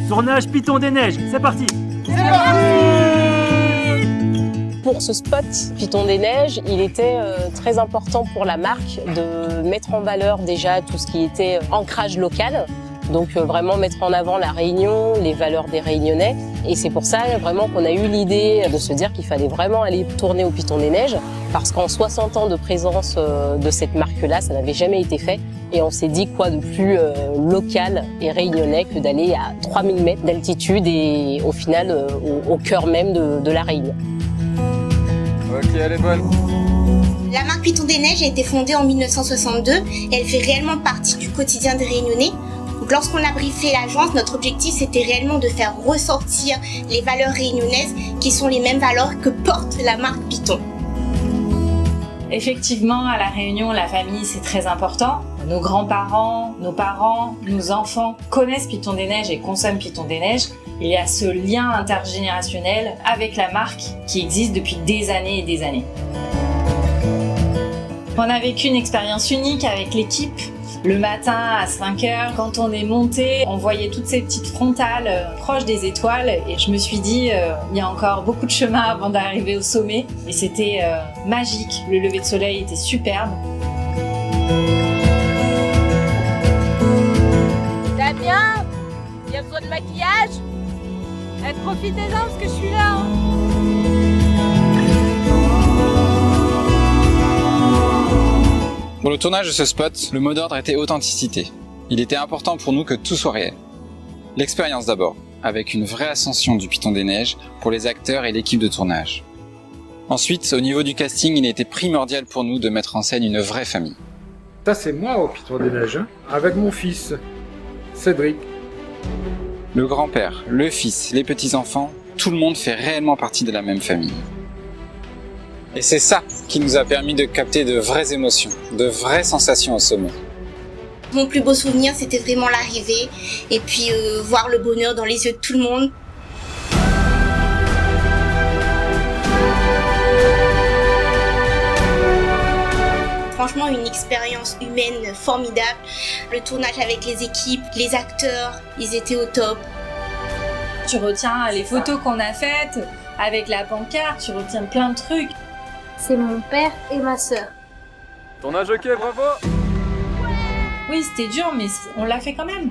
Tournage Python des Neiges, c'est parti. Pour ce spot Python des Neiges, il était très important pour la marque de mettre en valeur déjà tout ce qui était ancrage local. Donc vraiment mettre en avant la Réunion, les valeurs des Réunionnais. Et c'est pour ça vraiment qu'on a eu l'idée de se dire qu'il fallait vraiment aller tourner au Python des Neiges. Parce qu'en 60 ans de présence de cette marque-là, ça n'avait jamais été fait. Et on s'est dit quoi de plus local et réunionnais que d'aller à 3000 mètres d'altitude et au final au cœur même de la Réunion. Ok, elle est bonne. La marque Python des Neiges a été fondée en 1962 et elle fait réellement partie du quotidien des Réunionnais. Donc, lorsqu'on a briefé l'agence, notre objectif c'était réellement de faire ressortir les valeurs réunionnaises qui sont les mêmes valeurs que porte la marque Python. Effectivement, à La Réunion, la famille c'est très important. Nos grands-parents, nos parents, nos enfants connaissent Python des Neiges et consomment Python des Neiges. Il y a ce lien intergénérationnel avec la marque qui existe depuis des années et des années. On a vécu une expérience unique avec l'équipe. Le matin à 5h, quand on est monté, on voyait toutes ces petites frontales proches des étoiles et je me suis dit il y a encore beaucoup de chemin avant d'arriver au sommet et c'était magique. Le lever de soleil était superbe. Damien, il y a besoin de maquillage? Profitez-en parce que je suis là. Pour le tournage de ce spot, le mot d'ordre était authenticité. Il était important pour nous que tout soit réel. L'expérience d'abord, avec une vraie ascension du Python des Neiges pour les acteurs et l'équipe de tournage. Ensuite, au niveau du casting, il était primordial pour nous de mettre en scène une vraie famille. Ça c'est moi au Python des Neiges, avec mon fils, Cédric. Le grand-père, le fils, les petits-enfants, tout le monde fait réellement partie de la même famille. Et c'est ça qui nous a permis de capter de vraies émotions, de vraies sensations au sommet. Mon plus beau souvenir, c'était vraiment l'arrivée et puis voir le bonheur dans les yeux de tout le monde. Franchement, une expérience humaine formidable. Le tournage avec les équipes, les acteurs, ils étaient au top. Tu retiens les photos qu'on a faites avec la pancarte, tu retiens plein de trucs. C'est mon père et ma sœur. Tournage ok, bravo! Oui, c'était dur, mais on l'a fait quand même.